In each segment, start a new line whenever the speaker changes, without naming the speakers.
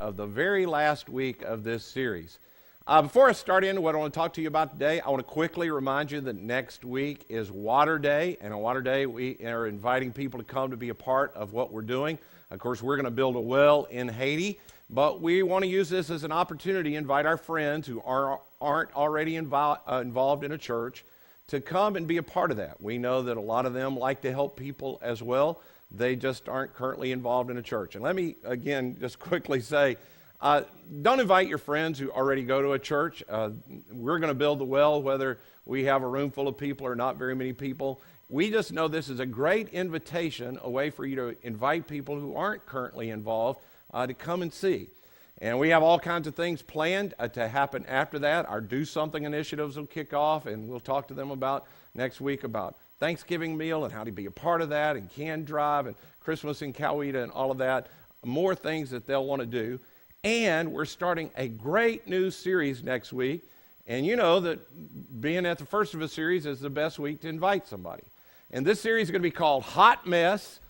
of the very last week of this series. Before I start into what I want to talk to you about today, I want to quickly remind you that next week is Water Day, and on Water Day we are inviting people to come to be a part of what we're doing. Of course, we're going to build a well in Haiti, but we want to use this as an opportunity to invite our friends who aren't already involved in a church to come and be a part of that. We know that a lot of them like to help people as well. They just aren't currently involved in a church. And let me, again, just quickly say, don't invite your friends who already go to a church. We're going to build the well, whether we have a room full of people or not very many people. We just know this is a great invitation, a way for you to invite people who aren't currently involved to come and see. And we have all kinds of things planned to happen after that. Our Do Something initiatives will kick off, and we'll talk to them about next week about Thanksgiving meal and how to be a part of that, and Can Drive and Christmas in Coweta and all of that. More things that they'll want to do. And we're starting a great new series next week. And you know that being at the first of a series is the best week to invite somebody. And this series is going to be called Hot Mess,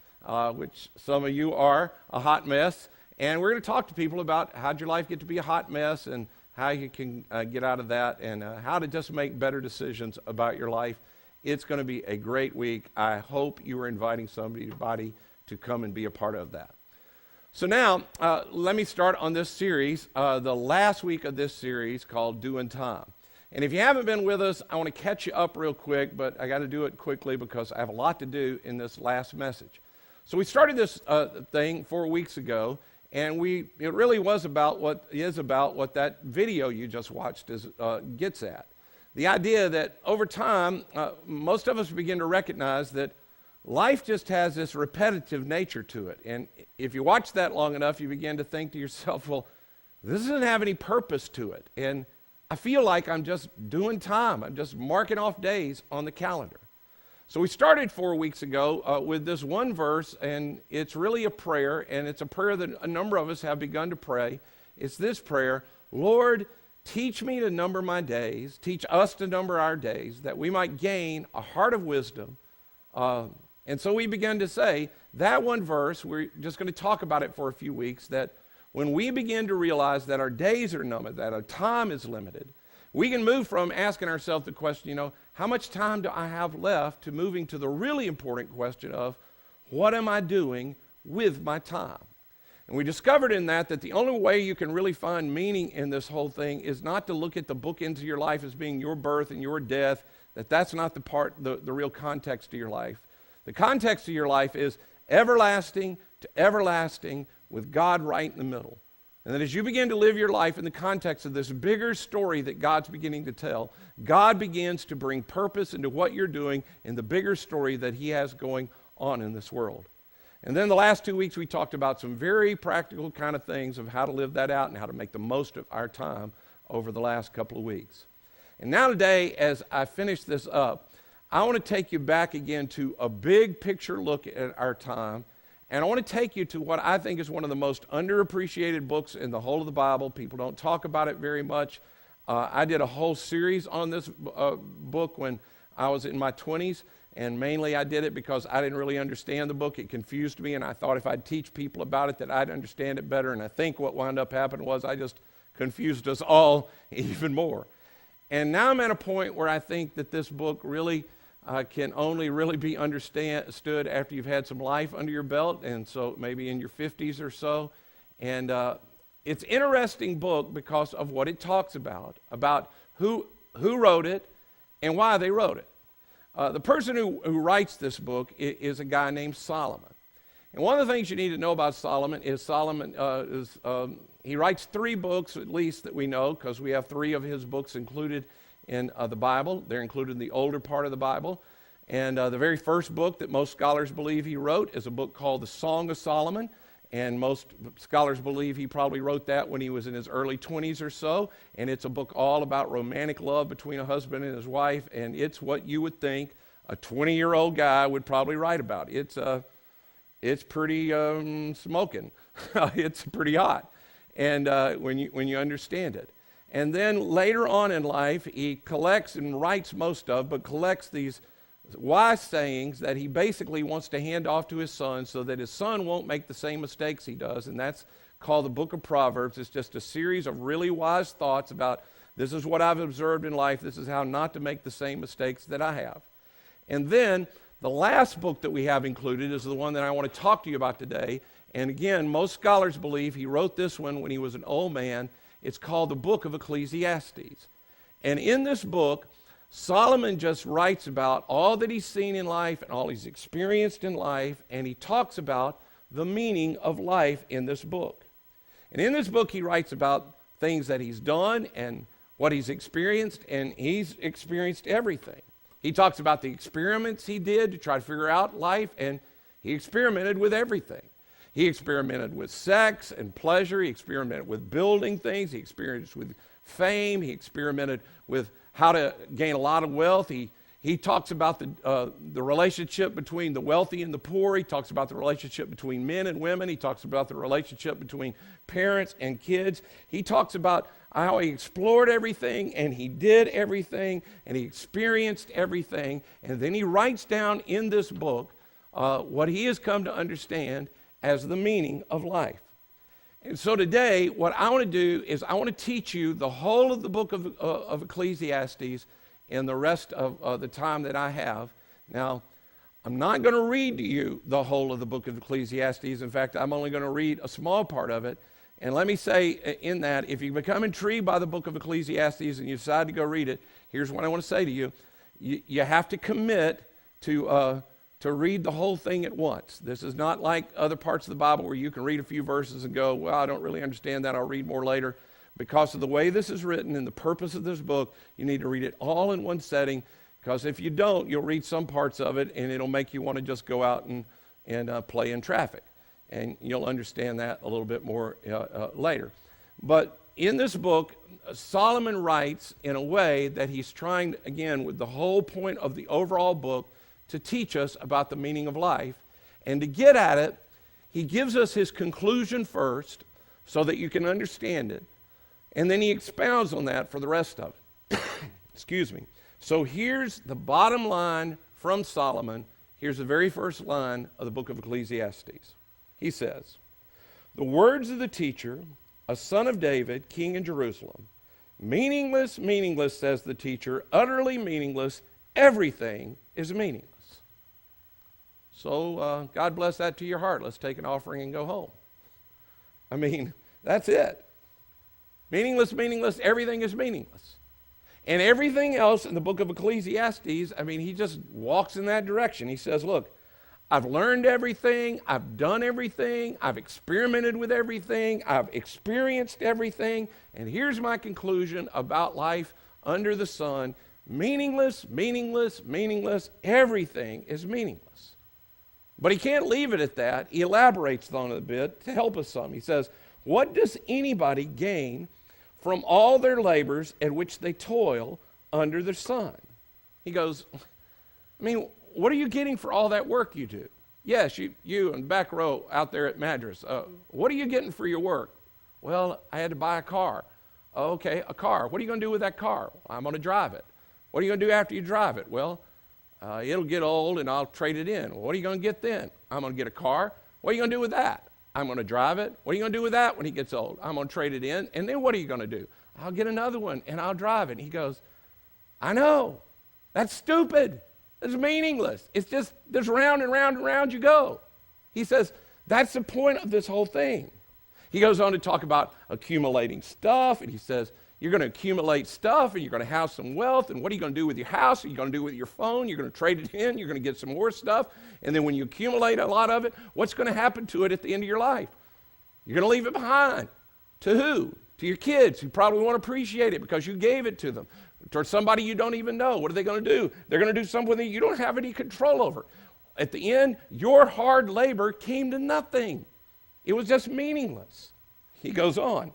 which some of you are a hot mess. And we're going to talk to people about how'd your life get to be a hot mess and how you can get out of that and how to just make better decisions about your life. It's going to be a great week. I hope you are inviting somebody to come and be a part of that. So now, let me start on this series, the last week of this series called Doin Time. And if you haven't been with us, I want to catch you up real quick, but I got to do it quickly because I have a lot to do in this last message. So we started this thing 4 weeks ago, and it really was about what that video you just watched gets at. The idea that over time, most of us begin to recognize that life just has this repetitive nature to it. And if you watch that long enough, you begin to think to yourself, well, this doesn't have any purpose to it. And I feel like I'm just doing time. I'm just marking off days on the calendar. So we started 4 weeks ago with this one verse, and it's really a prayer, and it's a prayer that a number of us have begun to pray. It's this prayer: Lord, teach me to number my days, teach us to number our days, that we might gain a heart of wisdom. And so we began to say, that one verse, we're just going to talk about it for a few weeks, that when we begin to realize that our days are numbered, that our time is limited, we can move from asking ourselves the question, how much time do I have left, to moving to the really important question of, what am I doing with my time? And we discovered in that the only way you can really find meaning in this whole thing is not to look at the bookends of your life as being your birth and your death, that's not the real context of your life. The context of your life is everlasting to everlasting with God right in the middle. And that as you begin to live your life in the context of this bigger story that God's beginning to tell, God begins to bring purpose into what you're doing in the bigger story that He has going on in this world. And then the last 2 weeks we talked about some very practical kind of things of how to live that out and how to make the most of our time over the last couple of weeks. And now today, as I finish this up, I want to take you back again to a big picture look at our time, and I want to take you to what I think is one of the most underappreciated books in the whole of the Bible. People don't talk about it very much. I did a whole series on this book when I was in my 20s, and mainly I did it because I didn't really understand the book. It confused me, and I thought if I'd teach people about it that I'd understand it better, and I think what wound up happening was I just confused us all even more. And now I'm at a point where I think that this book really can only really be understood after you've had some life under your belt, and so maybe in your 50s or so. And it's an interesting book because of what it talks about who wrote it and why they wrote it. The person who writes this book is a guy named Solomon. And one of the things you need to know about Solomon is he writes 3 books at least that we know, because we have 3 of his books included in the Bible. They're included in the older part of the Bible. And the very first book that most scholars believe he wrote is a book called The Song of Solomon. And most scholars believe he probably wrote that when he was in his early 20s or so. And it's a book all about romantic love between a husband and his wife. And it's what you would think a 20-year-old guy would probably write about. It's pretty smoking. It's pretty hot. And when you understand it. And then later on in life, he collects and writes but collects these wise sayings that he basically wants to hand off to his son so that his son won't make the same mistakes he does, and that's called the book of Proverbs. It's just a series of really wise thoughts about this is what I've observed in life. This is how not to make the same mistakes that I have. And then the last book that we have included is the one that I want to talk to you about today. And again, most scholars believe he wrote this one when he was an old man. It's called the book of Ecclesiastes. And in this book, Solomon just writes about all that he's seen in life and all he's experienced in life, and he talks about the meaning of life in this book. And in this book, he writes about things that he's done and what he's experienced, and he's experienced everything. He talks about the experiments he did to try to figure out life, and he experimented with everything. He experimented with sex and pleasure. He experimented with building things. He experimented with fame. He experimented with how to gain a lot of wealth. He talks about the relationship between the wealthy and the poor. He talks about the relationship between men and women. He talks about the relationship between parents and kids. He talks about how he explored everything and he did everything and he experienced everything. And then he writes down in this book what he has come to understand as the meaning of life. And so today, what I want to do is I want to teach you the whole of the book of Ecclesiastes in the rest of the time that I have. Now, I'm not going to read to you the whole of the book of Ecclesiastes. In fact, I'm only going to read a small part of it. And let me say in that, if you become intrigued by the book of Ecclesiastes and you decide to go read it, here's what I want to say to you. You have to commit to read the whole thing at once. This is not like other parts of the Bible where you can read a few verses and go, well, I don't really understand that. I'll read more later. Because of the way this is written and the purpose of this book, you need to read it all in one setting, because if you don't, you'll read some parts of it and it'll make you want to just go out and play in traffic. And you'll understand that a little bit more later. But in this book, Solomon writes in a way that he's trying, again, with the whole point of the overall book, to teach us about the meaning of life. And to get at it, he gives us his conclusion first so that you can understand it. And then he expounds on that for the rest of it. Excuse me. So here's the bottom line from Solomon. Here's the very first line of the book of Ecclesiastes. He says, "The words of the teacher, a son of David, king in Jerusalem. Meaningless, meaningless, says the teacher, utterly meaningless. Everything is meaningless." So God bless that to your heart. Let's take an offering and go home. I mean, that's it. Meaningless, meaningless, everything is meaningless. And everything else in the book of Ecclesiastes, I mean, he just walks in that direction. He says, look, I've learned everything, I've done everything, I've experimented with everything, I've experienced everything, and here's my conclusion about life under the sun. Meaningless, meaningless, meaningless, everything is meaningless. But he can't leave it at that. He elaborates on it a bit to help us some. He says, what does anybody gain from all their labors at which they toil under the sun? He goes, I mean, what are you getting for all that work you do? Yes, you in the back row out there at Madras. What are you getting for your work? Well, I had to buy a car. Okay, a car. What are you going to do with that car? I'm going to drive it. What are you going to do after you drive it? Well, it'll get old and I'll trade it in. What are you going to get then? I'm going to get a car. What are you going to do with that? I'm going to drive it. What are you going to do with that when he gets old? I'm going to trade it in. And then what are you going to do? I'll get another one and I'll drive it. And he goes, I know. That's stupid. It's meaningless. It's just round and round and round you go. He says, that's the point of this whole thing. He goes on to talk about accumulating stuff. And he says, you're going to accumulate stuff and you're going to have some wealth. And what are you going to do with your house? What are you going to do with your phone? You're going to trade it in. You're going to get some more stuff. And then when you accumulate a lot of it, what's going to happen to it at the end of your life? You're going to leave it behind. To who? To your kids, who probably won't appreciate it because you gave it to them. Or somebody you don't even know. What are they going to do? They're going to do something that you don't have any control over. At the end, your hard labor came to nothing. It was just meaningless. He goes on.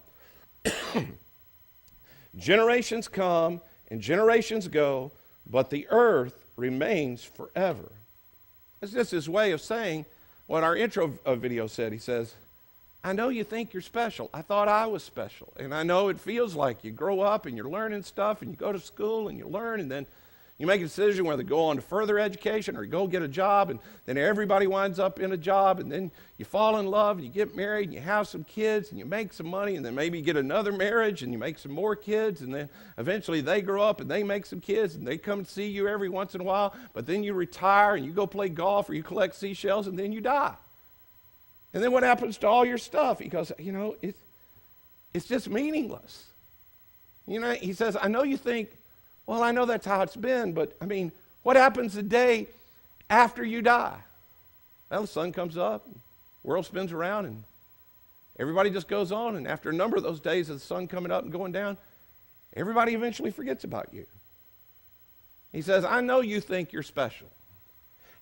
Generations come and generations go, but the earth remains forever. It's just his way of saying what our intro video said. He says, I know you think you're special. I thought I was special. And I know it feels like you grow up and you're learning stuff and you go to school and you learn and then You make a decision whether to go on to further education or go get a job, and then everybody winds up in a job, and then you fall in love, and you get married, and you have some kids, and you make some money, and then maybe you get another marriage, and you make some more kids, and then eventually they grow up, and they make some kids, and they come and see you every once in a while, but then you retire, and you go play golf, or you collect seashells, and then you die. And then what happens to all your stuff? He goes, it's just meaningless. He says, I know you think, well, I know that's how it's been, but what happens the day after you die? Well, the sun comes up, the world spins around, and everybody just goes on, and after a number of those days of the sun coming up and going down, everybody eventually forgets about you. He says, I know you think you're special,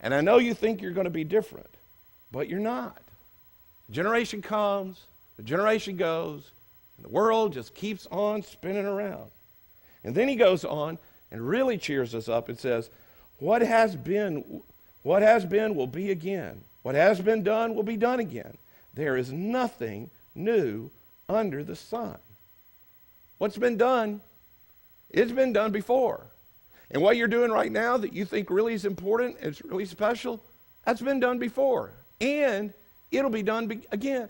and I know you think you're going to be different, but you're not. A generation comes, a generation goes, and the world just keeps on spinning around. And then he goes on and really cheers us up and says, what has been will be again. What has been done will be done again. There is nothing new under the sun. What's been done, it's been done before. And what you're doing right now that you think really is important, it's really special, that's been done before. And it'll be done again.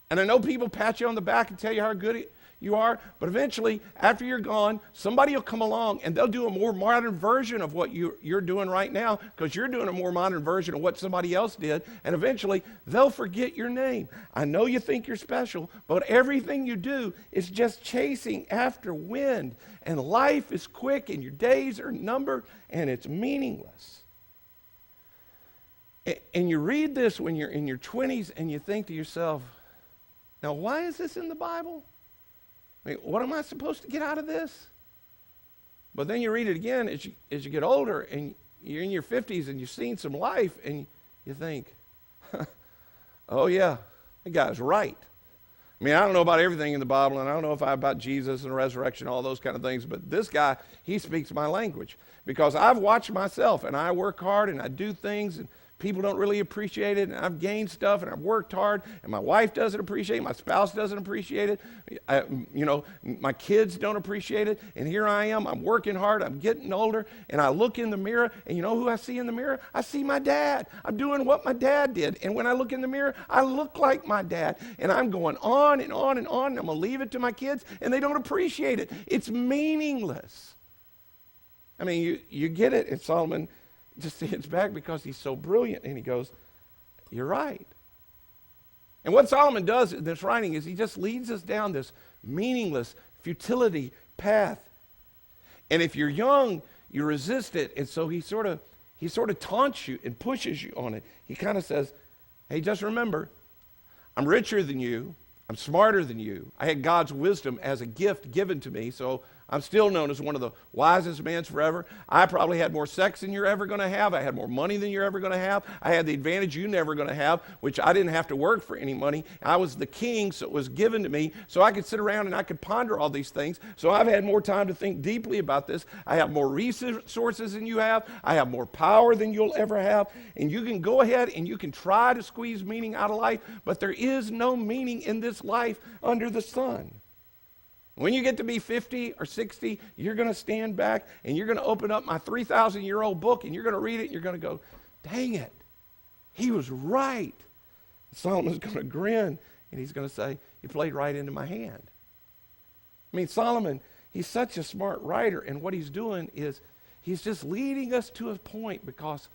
And I know people pat you on the back and tell you how good you are, but eventually, after you're gone, somebody will come along and they'll do a more modern version of what you're doing right now, because you're doing a more modern version of what somebody else did, and eventually they'll forget your name. I know you think you're special, but everything you do is just chasing after wind, and life is quick, and your days are numbered, and it's meaningless. And you read this when you're in your 20s, and you think to yourself, now why is this in the Bible? What am I supposed to get out of this? But then you read it again as you get older, and you're in your 50s, and you've seen some life, and you think, oh yeah, that guy's right. I don't know about everything in the Bible, and I don't know about Jesus and the resurrection, all those kind of things, but this guy, he speaks my language, because I've watched myself, and I work hard, and I do things, and people don't really appreciate it, and I've gained stuff, and I've worked hard, and my wife doesn't appreciate it, my spouse doesn't appreciate it, my kids don't appreciate it, and here I am, I'm working hard, I'm getting older, and I look in the mirror, and you know who I see in the mirror? I see my dad. I'm doing what my dad did, and when I look in the mirror, I look like my dad, and I'm going on and on and on, and I'm going to leave it to my kids, and they don't appreciate it. It's meaningless. You get it, and Solomon just sits back because he's so brilliant, and he goes, you're right. And what Solomon does in this writing is he just leads us down this meaningless futility path. And if you're young, you resist it, and so he sort of taunts you and pushes you on it. He kind of says, hey, just remember, I'm richer than you, I'm smarter than you. I had God's wisdom as a gift given to me, so I'm still known as one of the wisest men forever. I probably had more sex than you're ever going to have. I had more money than you're ever going to have. I had the advantage you're never going to have, which I didn't have to work for any money. I was the king, so it was given to me, so I could sit around and I could ponder all these things. So I've had more time to think deeply about this. I have more resources than you have. I have more power than you'll ever have. And you can go ahead and you can try to squeeze meaning out of life, but there is no meaning in this life under the sun. When you get to be 50 or 60, you're going to stand back and you're going to open up my 3,000-year-old book and you're going to read it and you're going to go, dang it, he was right. Solomon's going to grin and he's going to say, you played right into my hand. Solomon, he's such a smart writer, and what he's doing is he's just leading us to a point, because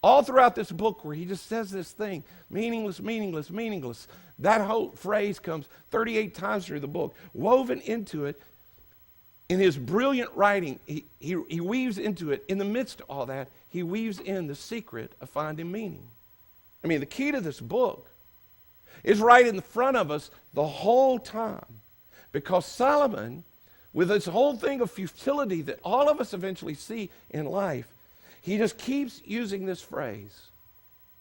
all throughout this book where he just says this thing, meaningless, meaningless, meaningless, that whole phrase comes 38 times through the book, woven into it. In his brilliant writing, he weaves into it, in the midst of all that, he weaves in the secret of finding meaning. The key to this book is right in the front of us the whole time, because Solomon, with this whole thing of futility that all of us eventually see in life, he just keeps using this phrase,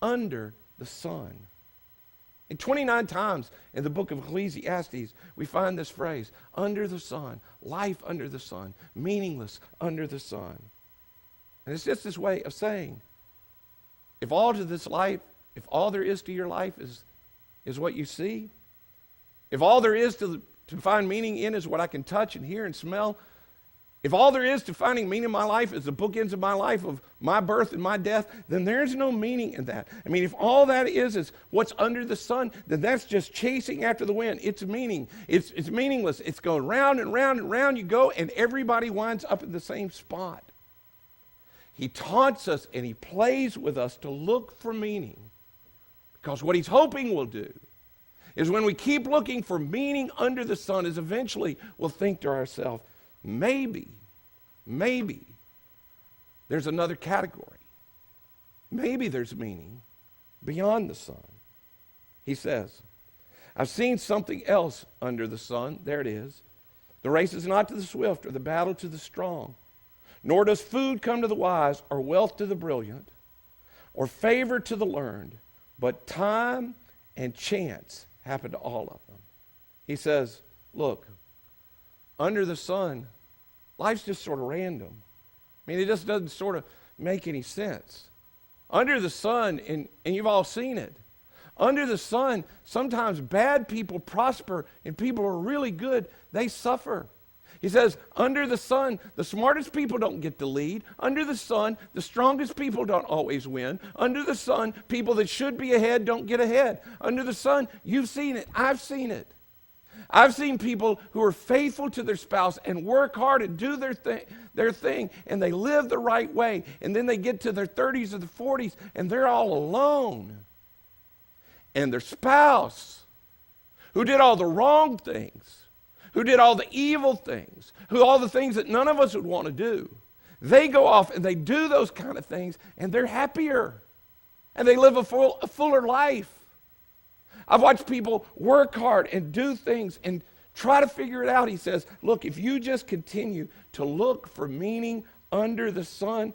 under the sun. And 29 times in the book of Ecclesiastes, we find this phrase, under the sun, life under the sun, meaningless under the sun. And it's just this way of saying, if all to this life, if all there is to your life is what you see, if all there is to find meaning in is what I can touch and hear and smell, If all there is to finding meaning in my life is the bookends of my life of my birth and my death, then there's no meaning in that. I mean, if all that is what's under the sun, then that's just chasing after the wind. It's meaning. It's meaningless. It's going round and round and round you go, and everybody winds up in the same spot. He taunts us and he plays with us to look for meaning. Because what he's hoping we'll do is when we keep looking for meaning under the sun, is eventually we'll think to ourselves, maybe there's another category. Maybe there's meaning beyond the sun. He says, I've seen something else under the sun. There it is. The race is not to the swift or the battle to the strong, nor does food come to the wise or wealth to the brilliant or favor to the learned, but time and chance happen to all of them. He says, look, under the sun, life's just sort of random. I mean, it just doesn't sort of make any sense. Under the sun, and you've all seen it, under the sun, sometimes bad people prosper and people who are really good, they suffer. He says, under the sun, the smartest people don't get to lead. Under the sun, the strongest people don't always win. Under the sun, people that should be ahead don't get ahead. Under the sun, you've seen it. I've seen it. I've seen people who are faithful to their spouse and work hard and do their thing, and they live the right way. And then they get to their 30s or the 40s, and they're all alone. And their spouse, who did all the wrong things, who did all the evil things, who all the things that none of us would want to do, they go off and they do those kind of things, and they're happier. And they live a fuller life. I've watched people work hard and do things and try to figure it out. He says, look, if you just continue to look for meaning under the sun,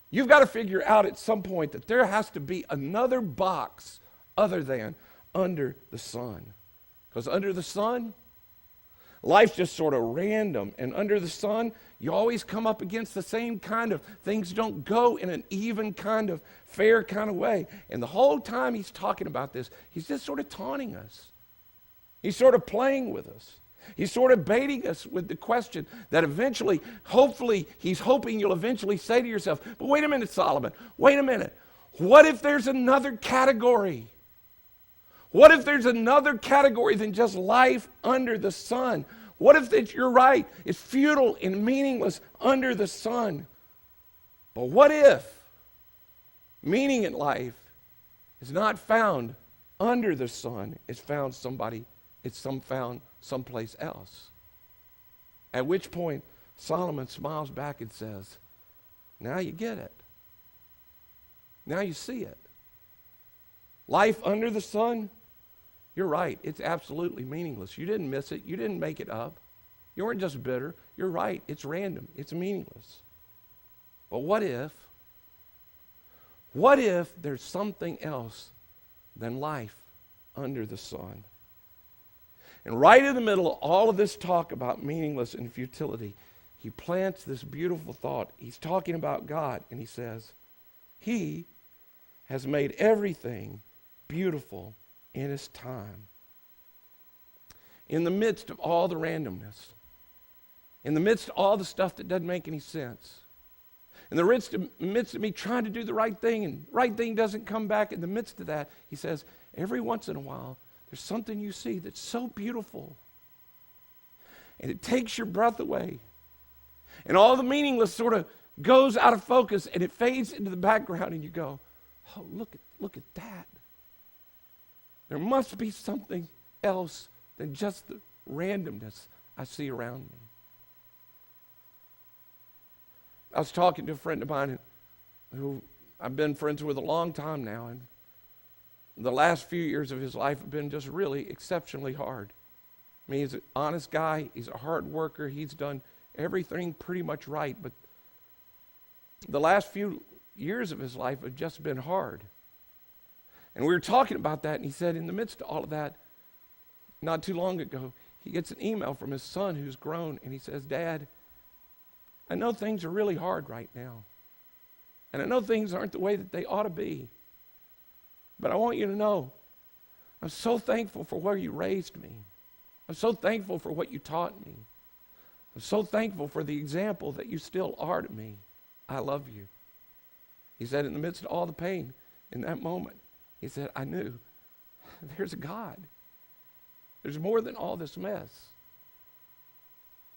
you've got to figure out at some point that there has to be another box other than under the sun. Because under the sun, life's just sort of random. And under the sun, you always come up against the same kind of things. Don't go in an even kind of fair kind of way. And the whole time he's talking about this, he's just sort of taunting us. He's sort of playing with us. He's sort of baiting us with the question that eventually, hopefully, he's hoping you'll eventually say to yourself, but wait a minute, Solomon, wait a minute. What if there's another category? What if there's another category than just life under the sun? What if you're right, it's futile and meaningless under the sun? But what if meaning in life is not found under the sun, it's found someplace else? At which point Solomon smiles back and says, now you get it. Now you see it. Life under the sun, you're right, it's absolutely meaningless. You didn't miss it. You didn't make it up. You weren't just bitter. You're right, it's random. It's meaningless. But what if there's something else than life under the sun? And right in the middle of all of this talk about meaningless and futility, he plants this beautiful thought. He's talking about God, and he says, He has made everything beautiful in His time. In the midst of all the randomness, in the midst of all the stuff that doesn't make any sense, in the midst of me trying to do the right thing and right thing doesn't come back, in the midst of that, he says, every once in a while, there's something you see that's so beautiful. And it takes your breath away. And all the meaningless sort of goes out of focus and it fades into the background and you go, oh, look at that. There must be something else than just the randomness I see around me. I was talking to a friend of mine who I've been friends with a long time now, and the last few years of his life have been just really exceptionally hard. I mean, he's an honest guy. He's a hard worker. He's done everything pretty much right, but the last few years of his life have just been hard. And we were talking about that, and he said in the midst of all of that, not too long ago, he gets an email from his son who's grown, and he says, Dad, I know things are really hard right now. And I know things aren't the way that they ought to be. But I want you to know, I'm so thankful for where you raised me. I'm so thankful for what you taught me. I'm so thankful for the example that you still are to me. I love you. He said, in the midst of all the pain in that moment, he said, I knew there's a God. There's more than all this mess.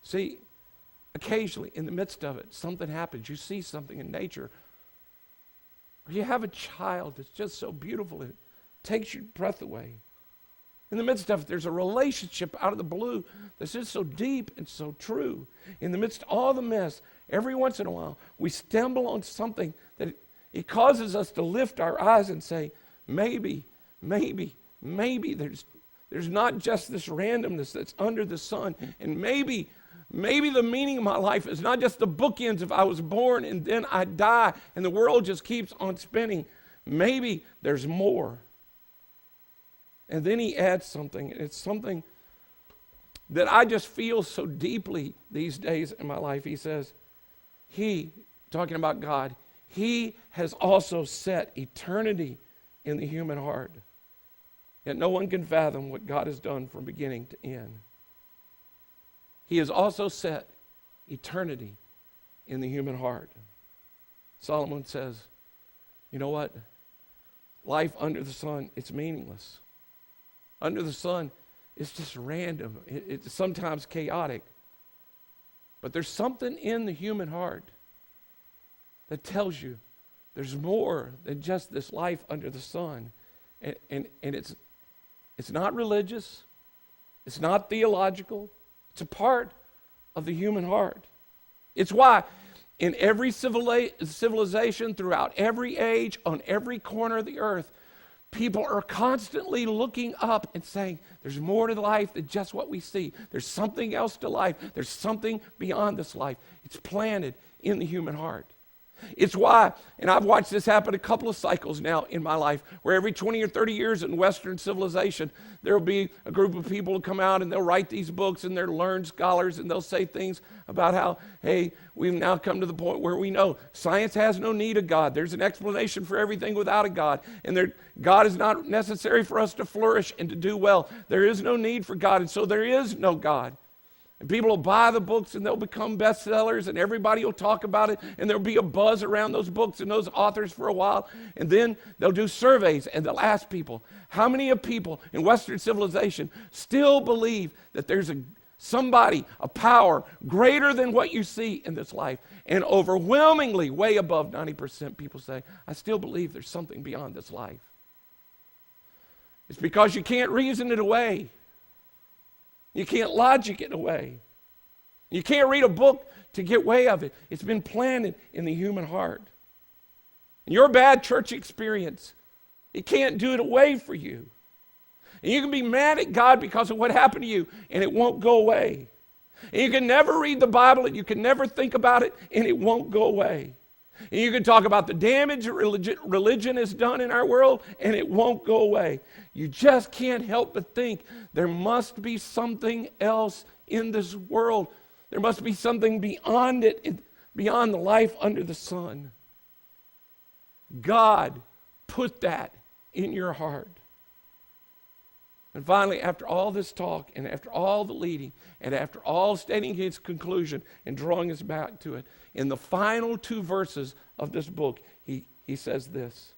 See, occasionally in the midst of it, something happens. You see something in nature. Or you have a child that's just so beautiful, it takes your breath away. In the midst of it, there's a relationship out of the blue that's just so deep and so true. In the midst of all the mess, every once in a while, we stumble on something that it causes us to lift our eyes and say, maybe there's not just this randomness that's under the sun. And maybe the meaning of my life is not just the bookends of I was born and then I die and the world just keeps on spinning. Maybe there's more. And then he adds something, and it's something that I just feel so deeply these days in my life. He says, talking about God, he has also set eternity in the human heart. Yet no one can fathom what God has done from beginning to end. He has also set eternity in the human heart. Solomon says, you know what? Life under the sun, it's meaningless. Under the sun, it's just random. It's sometimes chaotic. But there's something in the human heart that tells you there's more than just this life under the sun. And it's not religious. It's not theological. It's a part of the human heart. It's why in every civilization, throughout every age, on every corner of the earth, people are constantly looking up and saying, there's more to life than just what we see. There's something else to life. There's something beyond this life. It's planted in the human heart. It's why, and I've watched this happen a couple of cycles now in my life, where every 20 or 30 years in Western civilization, there will be a group of people who come out and they'll write these books and they're learned scholars and they'll say things about how, hey, we've now come to the point where we know science has no need of God. There's an explanation for everything without a God. And God is not necessary for us to flourish and to do well. There is no need for God, and so there is no God. And people will buy the books and they'll become bestsellers and everybody will talk about it and there'll be a buzz around those books and those authors for a while. And then they'll do surveys and they'll ask people, how many of people in Western civilization still believe that there's somebody, a power greater than what you see in this life? And overwhelmingly, way above 90% people say, I still believe there's something beyond this life. It's because you can't reason it away. You can't logic it away. You can't read a book to get way of it. It's been planted in the human heart. And your bad church experience, it can't do it away for you. And you can be mad at God because of what happened to you, and it won't go away. And you can never read the Bible, and you can never think about it, and it won't go away. And you can talk about the damage religion has done in our world, and it won't go away. You just can't help but think there must be something else in this world. There must be something beyond it, beyond the life under the sun. God put that in your heart. And finally, after all this talk, and after all the leading, and after all stating his conclusion and drawing us back to it, in the final 2 verses of this book, he says this.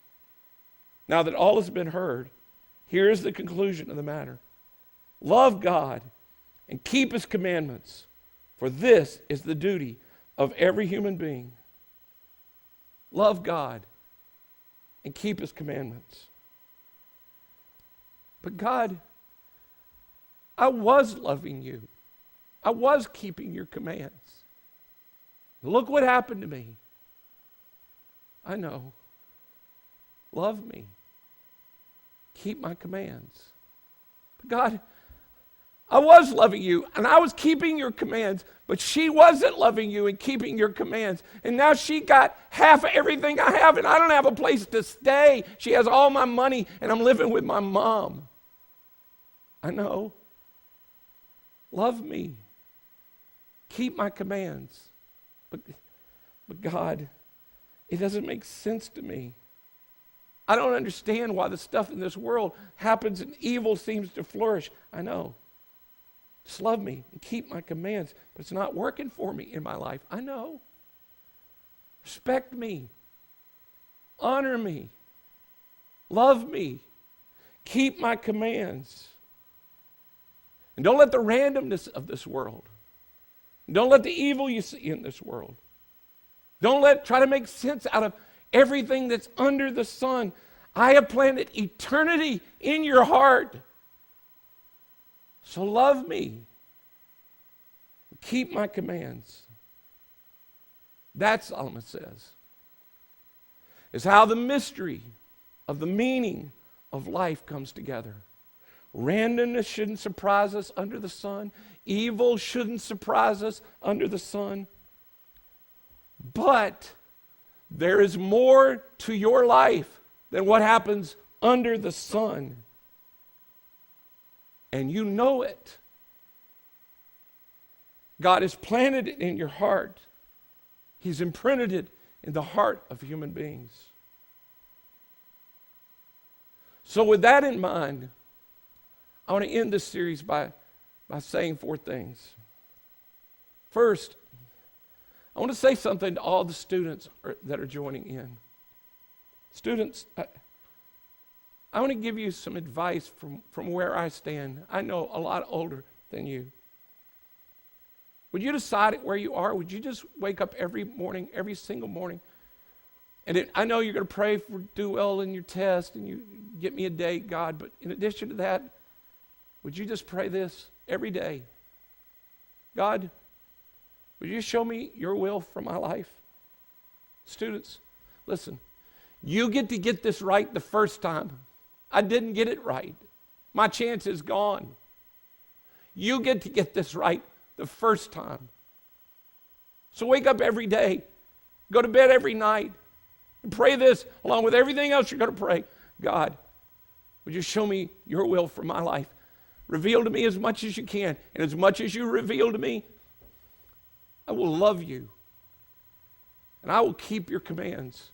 Now that all has been heard, here is the conclusion of the matter. Love God and keep his commandments, for this is the duty of every human being. Love God and keep his commandments. But God, I was loving you. I was keeping your commands. Look what happened to me. I know. Love me. Keep my commands. But God, I was loving you and I was keeping your commands, but she wasn't loving you and keeping your commands. And now she got half of everything I have and I don't have a place to stay. She has all my money and I'm living with my mom. I know. Love me. Keep my commands. But God, it doesn't make sense to me. I don't understand why the stuff in this world happens and evil seems to flourish. I know. Just love me and keep my commands. But it's not working for me in my life. I know. Respect me. Honor me. Love me. Keep my commands. And don't let the randomness of this world, don't let the evil you see in this world, try to make sense out of everything that's under the sun. I have planted eternity in your heart. So love me. Keep my commands. That, Solomon says, is how the mystery of the meaning of life comes together. Randomness shouldn't surprise us under the sun. Evil shouldn't surprise us under the sun. But there is more to your life than what happens under the sun. And you know it. God has planted it in your heart. He's imprinted it in the heart of human beings. So with that in mind, I want to end this series by saying 4 things. First, I want to say something to all the students that are joining in. Students, I want to give you some advice from where I stand. I know a lot older than you. Would you decide it where you are? Would you just wake up every morning, every single morning? And I know you're going to pray for do well in your test and you get me a date, God. But in addition to that, would you just pray this every day? God, would you show me your will for my life? Students, listen, you get to get this right the first time. I didn't get it right. My chance is gone. You get to get this right the first time. So wake up every day. Go to bed every night. And pray this along with everything else you're going to pray. God, would you show me your will for my life? Reveal to me as much as you can. And as much as you reveal to me, I will love you. And I will keep your commands.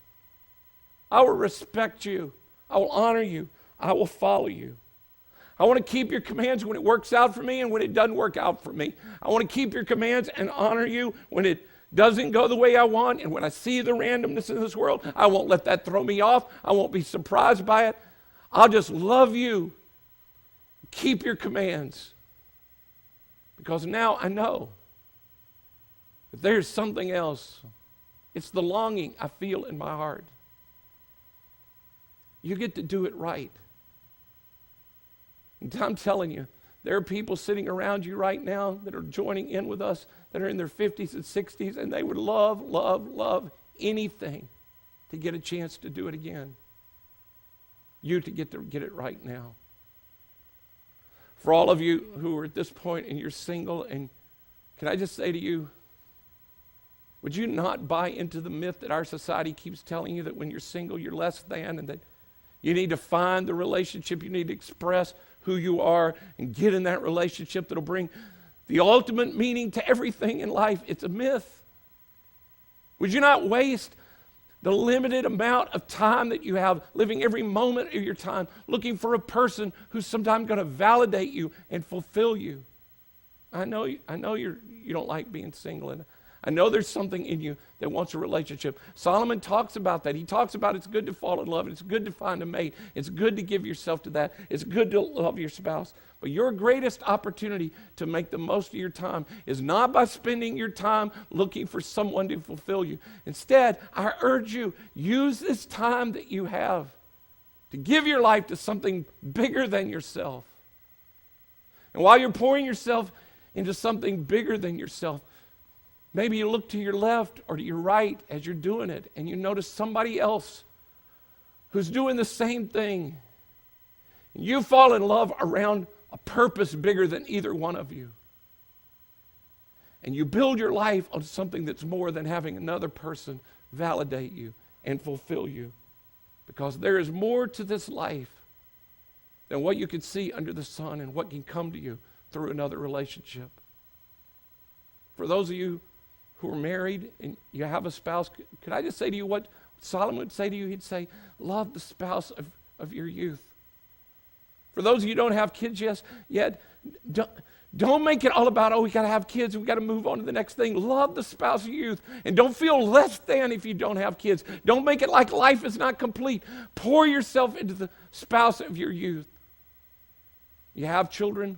I will respect you. I will honor you. I will follow you. I want to keep your commands when it works out for me and when it doesn't work out for me. I want to keep your commands and honor you when it doesn't go the way I want. And when I see the randomness in this world, I won't let that throw me off. I won't be surprised by it. I'll just love you. Keep your commands. Because now I know that there's something else. It's the longing I feel in my heart. You get to do it right. And I'm telling you, there are people sitting around you right now that are joining in with us that are in their 50s and 60s, and they would love anything to get a chance to do it again. You to get it right now. For all of you who are at this point and you're single, and can I just say to you, would you not buy into the myth that our society keeps telling you that when you're single, you're less than, and that you need to find the relationship, you need to express who you are and get in that relationship that'll bring the ultimate meaning to everything in life? It's a myth. Would you not waste the limited amount of time that you have, living every moment of your time, looking for a person who's sometimes going to validate you and fulfill you? I know you don't like being single, and I know there's something in you that wants a relationship. Solomon talks about that. He talks about it's good to fall in love. It's good to find a mate. It's good to give yourself to that. It's good to love your spouse. But your greatest opportunity to make the most of your time is not by spending your time looking for someone to fulfill you. Instead, I urge you, use this time that you have to give your life to something bigger than yourself. And while you're pouring yourself into something bigger than yourself, maybe you look to your left or to your right as you're doing it, and you notice somebody else who's doing the same thing. You fall in love around a purpose bigger than either one of you. And you build your life on something that's more than having another person validate you and fulfill you. Because there is more to this life than what you can see under the sun and what can come to you through another relationship. For those of you who are married and you have a spouse, could I just say to you what Solomon would say to you? He'd say, love the spouse of your youth. For those of you who don't have kids yet, Don't make it all about, we got to have kids, we got to move on to the next thing. Love the spouse of your youth, and don't feel less than if you don't have kids. Don't make it like life is not complete. Pour yourself into the spouse of your youth. You have children,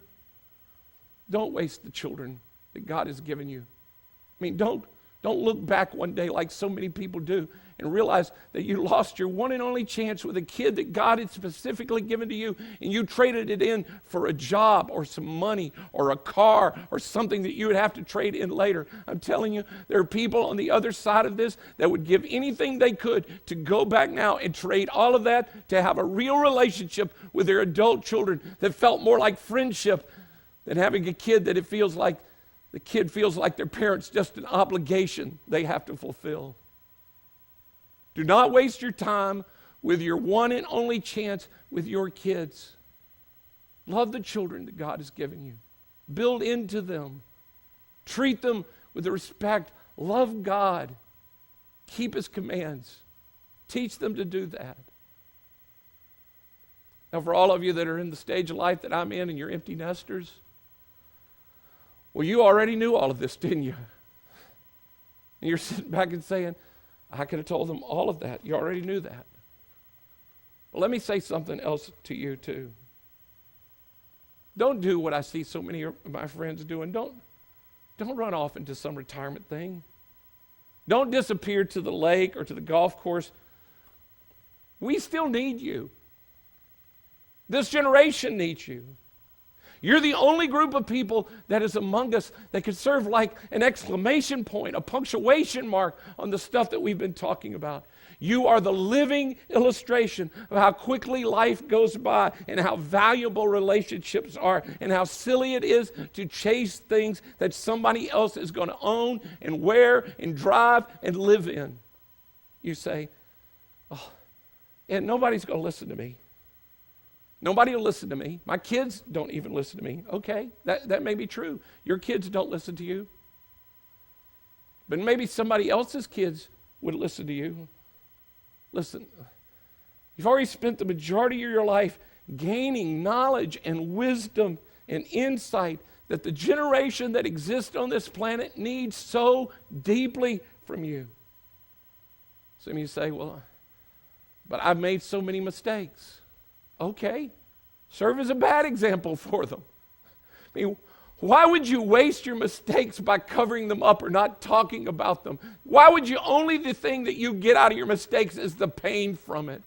don't waste the children that God has given you. I mean, don't look back one day like so many people do and realize that you lost your one and only chance with a kid that God had specifically given to you, and you traded it in for a job or some money or a car or something that you would have to trade in later. I'm telling you, there are people on the other side of this that would give anything they could to go back now and trade all of that to have a real relationship with their adult children that felt more like friendship than having a kid that it feels like the kid feels like their parents just an obligation they have to fulfill. Do not waste your time with your one and only chance with your kids. Love the children that God has given you. Build into them. Treat them with respect. Love God. Keep His commands. Teach them to do that. Now, for all of you that are in the stage of life that I'm in and you're empty nesters, well, you already knew all of this, didn't you? And you're sitting back and saying, I could have told them all of that. You already knew that. Well, let me say something else to you, too. Don't do what I see so many of my friends doing. Don't run off into some retirement thing. Don't disappear to the lake or to the golf course. We still need you. This generation needs you. You're the only group of people that is among us that could serve like an exclamation point, a punctuation mark on the stuff that we've been talking about. You are the living illustration of how quickly life goes by and how valuable relationships are and how silly it is to chase things that somebody else is going to own and wear and drive and live in. You say, and nobody's going to listen to me. Nobody will listen to me. My kids don't even listen to me. Okay, that may be true. Your kids don't listen to you. But maybe somebody else's kids would listen to you. Listen, you've already spent the majority of your life gaining knowledge and wisdom and insight that the generation that exists on this planet needs so deeply from you. Some of you say, well, but I've made so many mistakes. Okay, serve as a bad example for them. I mean, why would you waste your mistakes by covering them up or not talking about them? Why would you only the thing that you get out of your mistakes is the pain from it?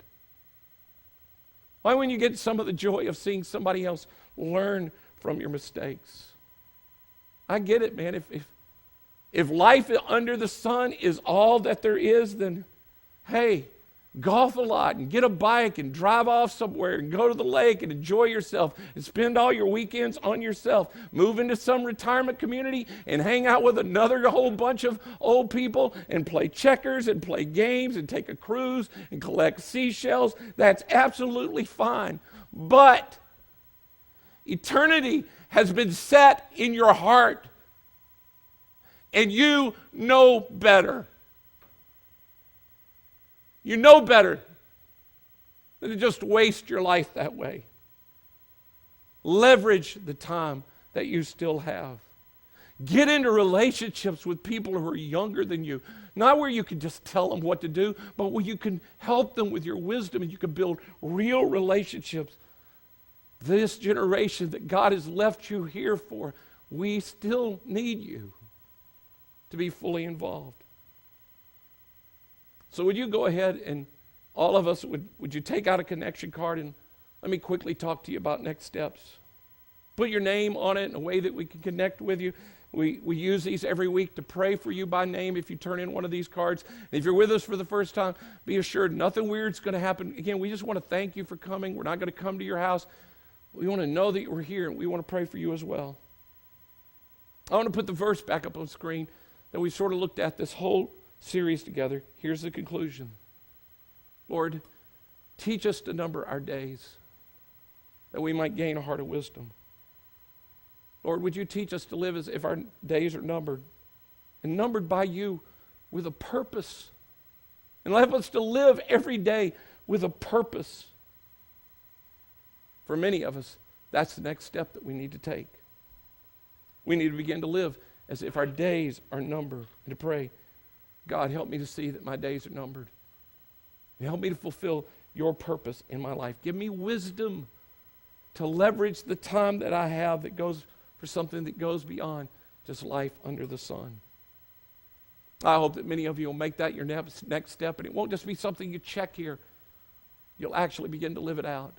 Why wouldn't you get some of the joy of seeing somebody else learn from your mistakes? I get it, man. If life under the sun is all that there is, then hey, golf a lot and get a bike and drive off somewhere and go to the lake and enjoy yourself and spend all your weekends on yourself. Move into some retirement community and hang out with another whole bunch of old people and play checkers and play games and take a cruise and collect seashells. That's absolutely fine. But eternity has been set in your heart, and you know better. You know better than to just waste your life that way. Leverage the time that you still have. Get into relationships with people who are younger than you. Not where you can just tell them what to do, but where you can help them with your wisdom and you can build real relationships. This generation that God has left you here for, we still need you to be fully involved. So would you go ahead and all of us, would you take out a connection card and let me quickly talk to you about next steps. Put your name on it in a way that we can connect with you. We use these every week to pray for you by name if you turn in one of these cards. And if you're with us for the first time, be assured nothing weird's going to happen. Again, we just want to thank you for coming. We're not going to come to your house. We want to know that you're here, and we want to pray for you as well. I want to put the verse back up on the screen that we sort of looked at this whole series together. Here's the conclusion. Lord, teach us to number our days that we might gain a heart of wisdom. Lord, would you teach us to live as if our days are numbered and numbered by you with a purpose, and help us to live every day with a purpose. For many of us, that's the next step that we need to take.
We need to begin to live as if our days are numbered and to pray, God, help me to see that my days are numbered. And help me to fulfill your purpose in my life. Give me wisdom to leverage the time that I have that goes for something that goes beyond just life under the sun. I hope that many of you will make that your next step, and it won't just be something you check here. You'll actually begin to live it out.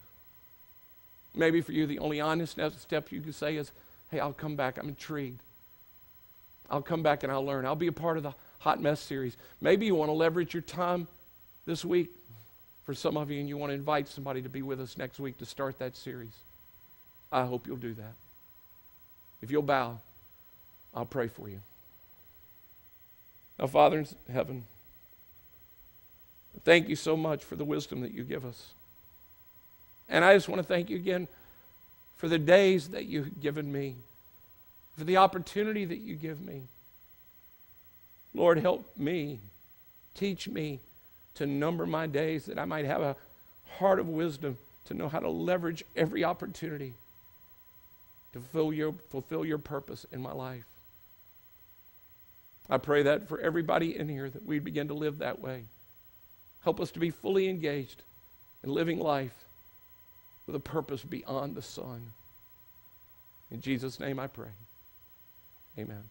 Maybe for you, the only honest step you can say is, hey, I'll come back. I'm intrigued. I'll come back and I'll learn. I'll be a part of the Hot Mess series. Maybe you want to leverage your time this week for some of you, and you want to invite somebody to be with us next week to start that series. I hope you'll do that. If you'll bow, I'll pray for you. Now, Father in heaven, thank you so much for the wisdom that you give us. And I just want to thank you again for the days that you've given me, for the opportunity that you give me. Lord, help me, teach me to number my days, that I might have a heart of wisdom to know how to leverage every opportunity to fulfill your purpose in my life. I pray that for everybody in here, that we begin to live that way. Help us to be fully engaged in living life with a purpose beyond the sun. In Jesus' name I pray. Amen.